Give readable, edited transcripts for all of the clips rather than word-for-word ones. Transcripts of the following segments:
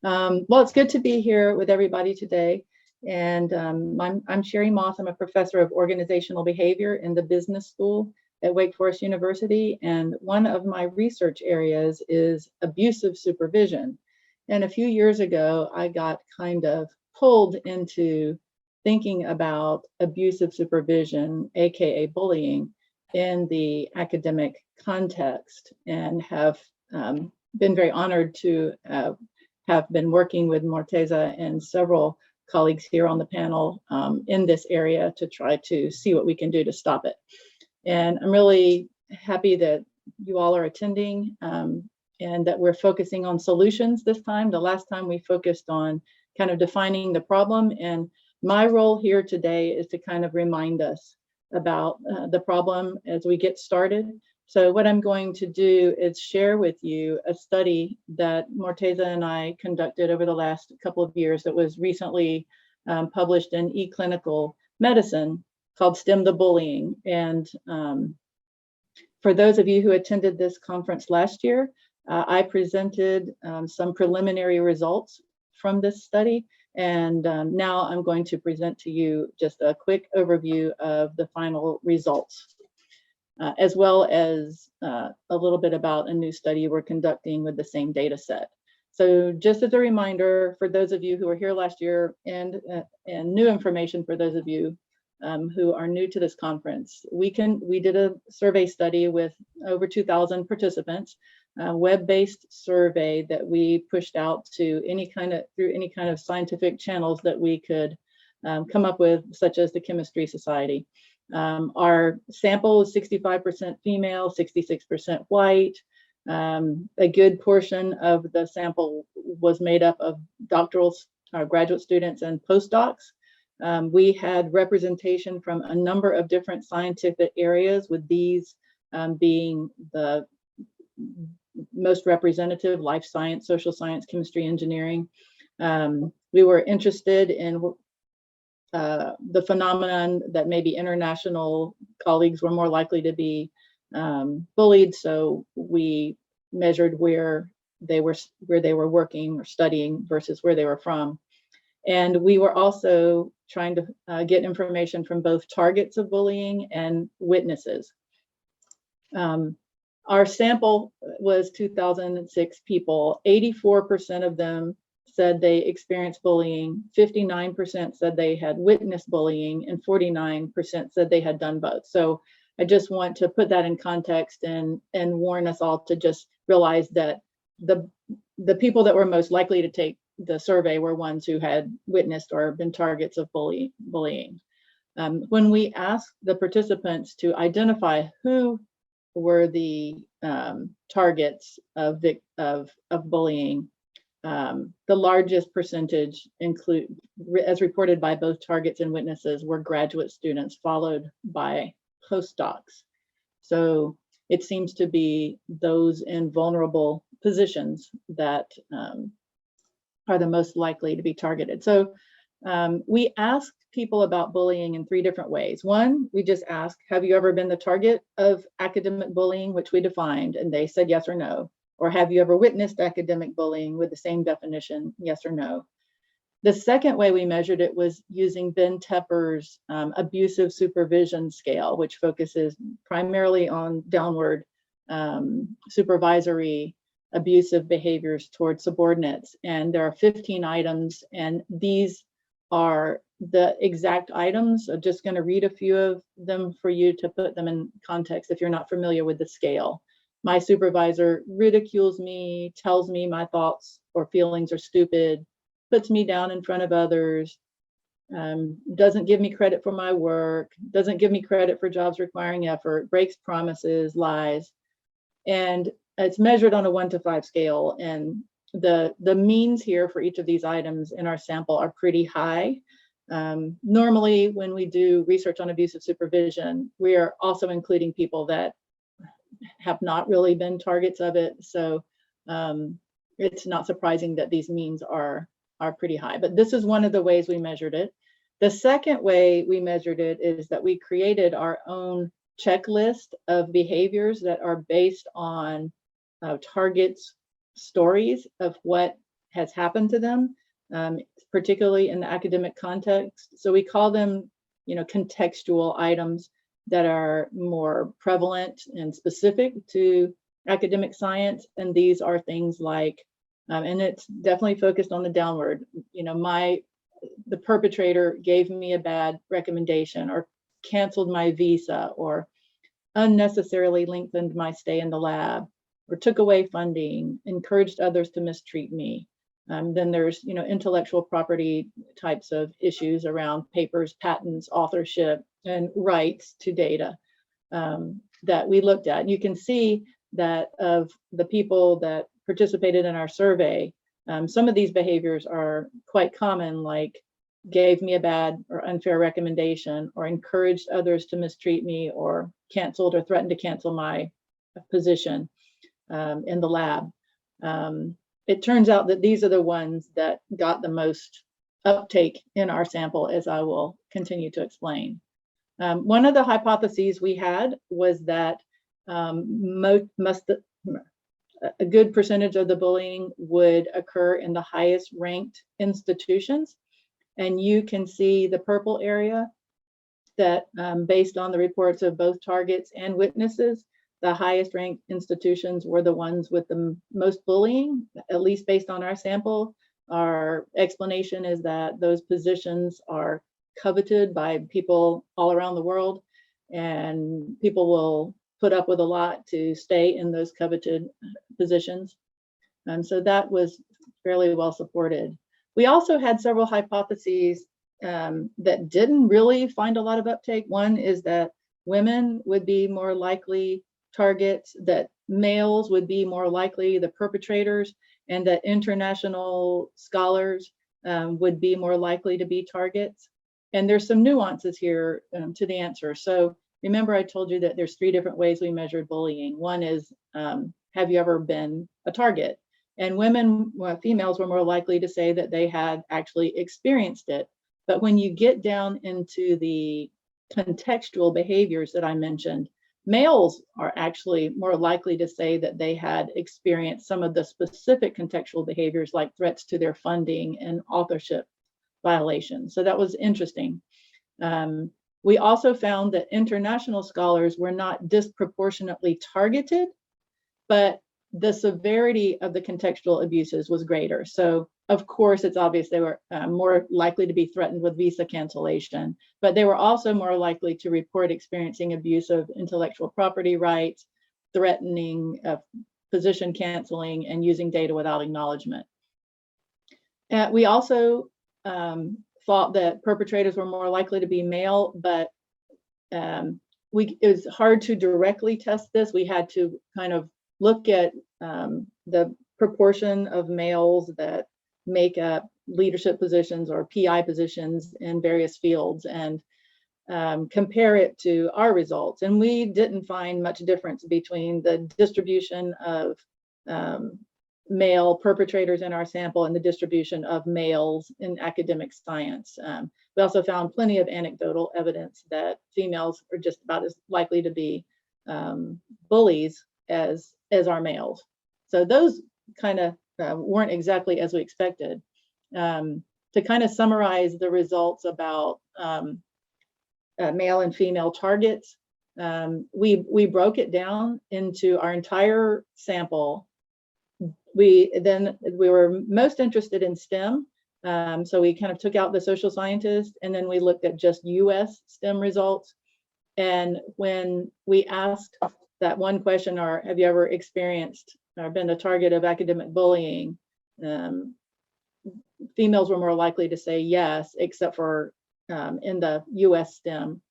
Well, it's good to be here with everybody today. And I'm Sherry Moss. I'm a professor of organizational behavior in the business school at Wake Forest University. And one of my research areas is abusive supervision. And a few years ago, I got kind of pulled into thinking about abusive supervision, AKA bullying, in the academic context, and have been very honored to have been working with Morteza and several colleagues here on the panel in this area to try to see what we can do to stop it. And I'm really happy that you all are attending and that we're focusing on solutions this time. The last time we focused on kind of defining the problem, and my role here today is to kind of remind us about the problem as we get started. So what I'm going to do is share with you a study that Morteza and I conducted over the last couple of years that was recently published in eClinical Medicine called Stem the Bullying. And for those of you who attended this conference last year, I presented some preliminary results from this study. And now I'm going to present to you just a quick overview of the final results. As well as a little bit about a new study we're conducting with the same data set. So just as a reminder, for those of you who were here last year and new information for those of you who are new to this conference, we did a survey study with over 2,000 participants, a web-based survey that we pushed out to through any kind of scientific channels that we could come up with, such as the Chemistry Society. Our sample is 65% female, 66% white. A good portion of the sample was made up of doctoral graduate students and postdocs. We had representation from a number of different scientific areas, with these being the most representative: life science, social science, chemistry, engineering. We were interested in the phenomenon that maybe international colleagues were more likely to be bullied, so we measured where they were working or studying versus where they were from. And we were also trying to get information from both targets of bullying and witnesses. Our sample was 2,006 people. 84% of them said they experienced bullying, 59% said they had witnessed bullying, and 49% said they had done both. So I just want to put that in context and warn us all to just realize that the people that were most likely to take the survey were ones who had witnessed or been targets of bullying. When we asked the participants to identify who were the targets of bullying, the largest percentage as reported by both targets and witnesses, were graduate students, followed by postdocs. So it seems to be those in vulnerable positions that are the most likely to be targeted. So we asked people about bullying in 3 different ways. One, we just asked, have you ever been the target of academic bullying, which we defined, and they said yes or no. Or have you ever witnessed academic bullying with the same definition, yes or no? The second way we measured it was using Ben Tepper's abusive supervision scale, which focuses primarily on downward supervisory abusive behaviors towards subordinates. And there are 15 items, and these are the exact items. I'm just going to read a few of them for you to put them in context if you're not familiar with the scale. My supervisor ridicules me, tells me my thoughts or feelings are stupid, puts me down in front of others, doesn't give me credit for my work, doesn't give me credit for jobs requiring effort, breaks promises, lies. And it's measured on a 1 to 5 scale. And the means here for each of these items in our sample are pretty high. Normally, when we do research on abusive supervision, we are also including people that have not really been targets of it. So it's not surprising that these means are pretty high, but this is one of the ways we measured it. The second way we measured it is that we created our own checklist of behaviors that are based on targets' stories of what has happened to them, particularly in the academic context. So we call them, contextual items that are more prevalent and specific to academic science. And these are things like, and it's definitely focused on the downward, the perpetrator gave me a bad recommendation, or canceled my visa, or unnecessarily lengthened my stay in the lab, or took away funding, encouraged others to mistreat me. Then there's, intellectual property types of issues around papers, patents, authorship, and rights to data that we looked at. And you can see that of the people that participated in our survey, some of these behaviors are quite common, like gave me a bad or unfair recommendation, or encouraged others to mistreat me, or canceled or threatened to cancel my position in the lab. It turns out that these are the ones that got the most uptake in our sample, as I will continue to explain. One of the hypotheses we had was that a good percentage of the bullying would occur in the highest ranked institutions. And you can see the purple area that based on the reports of both targets and witnesses, the highest ranked institutions were the ones with the most bullying, at least based on our sample. Our explanation is that those positions are coveted by people all around the world, and people will put up with a lot to stay in those coveted positions. So that was fairly well supported. We also had several hypotheses that didn't really find a lot of uptake. One is that women would be more likely targets, that males would be more likely the perpetrators, and that international scholars would be more likely to be targets. And there's some nuances here to the answer. So remember, I told you that there's 3 different ways we measured bullying. One is, have you ever been a target? And females were more likely to say that they had actually experienced it. But when you get down into the contextual behaviors that I mentioned, males are actually more likely to say that they had experienced some of the specific contextual behaviors, like threats to their funding and authorship violations. So that was interesting. We also found that international scholars were not disproportionately targeted, but the severity of the contextual abuses was greater. So of course, it's obvious they were more likely to be threatened with visa cancellation, but they were also more likely to report experiencing abuse of intellectual property rights, threatening position canceling, and using data without acknowledgement. We also thought that perpetrators were more likely to be male, but it was hard to directly test this. We had to kind of look at the proportion of males that make up leadership positions or PI positions in various fields, and compare it to our results. And we didn't find much difference between the distribution of male perpetrators in our sample and the distribution of males in academic science. We also found plenty of anecdotal evidence that females are just about as likely to be bullies as are males. So those kind of weren't exactly as we expected. To kind of summarize the results about male and female targets, we broke it down into our entire sample. We were most interested in STEM, so we kind of took out the social scientists, and then we looked at just US STEM results. And when we asked that one question, or have you ever experienced or been a target of academic bullying, females were more likely to say yes, except for in the US STEM.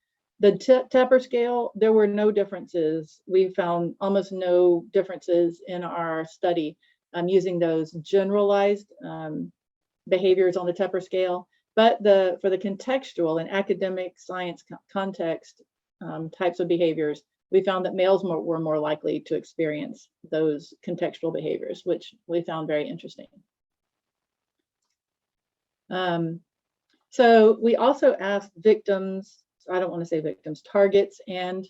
The Tepper scale, there were no differences. We found almost no differences in our study using those generalized behaviors on the Tepper scale. But for the contextual and academic science context types of behaviors, we found that males were more likely to experience those contextual behaviors, which we found very interesting. So we also asked victims, I don't want to say victims, targets and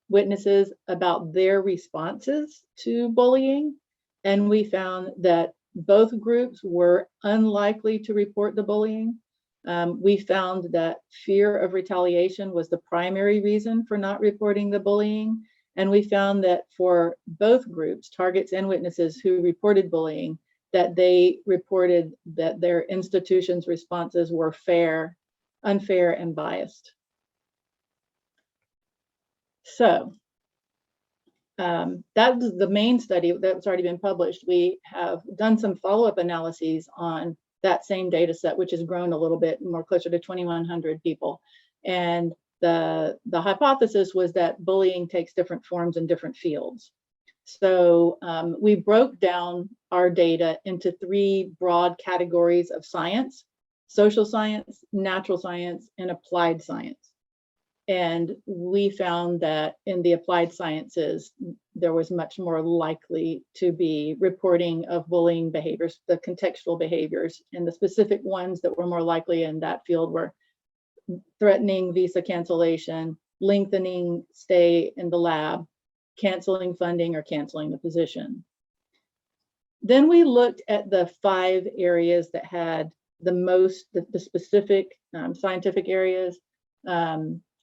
witnesses about their responses to bullying. And we found that Both groups were unlikely to report the bullying. We found that fear of retaliation was the primary reason for not reporting the bullying. And we found that for both groups, targets and witnesses who reported bullying, that they reported that their institution's responses were unfair, and biased. So that's the main study that's already been published. We have done some follow-up analyses on that same data set, which has grown a little bit more, closer to 2,100 people. And the hypothesis was that bullying takes different forms in different fields. So we broke down our data into 3 broad categories of science: social science, natural science, and applied science. And we found that in the applied sciences, there was much more likely to be reporting of bullying behaviors, the contextual behaviors, and the specific ones that were more likely in that field were threatening visa cancellation, lengthening stay in the lab, canceling funding, or canceling the position. Then we looked at the 5 areas that had the specific scientific areas.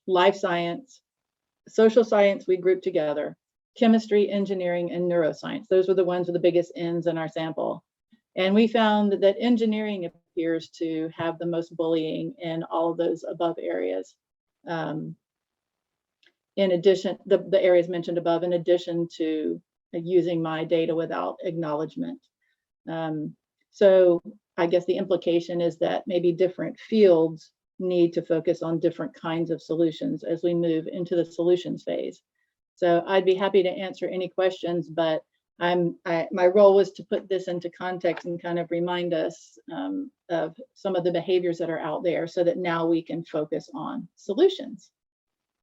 Life science, social science we grouped together, chemistry, engineering, and neuroscience. Those were the ones with the biggest N's in our sample. And we found that engineering appears to have the most bullying in all of those above areas. In addition, the areas mentioned above, in addition to using my data without acknowledgement. So I guess the implication is that maybe different fields need to focus on different kinds of solutions as we move into the solutions phase. So I'd be happy to answer any questions, but my role was to put this into context and kind of remind us of some of the behaviors that are out there so that now we can focus on solutions.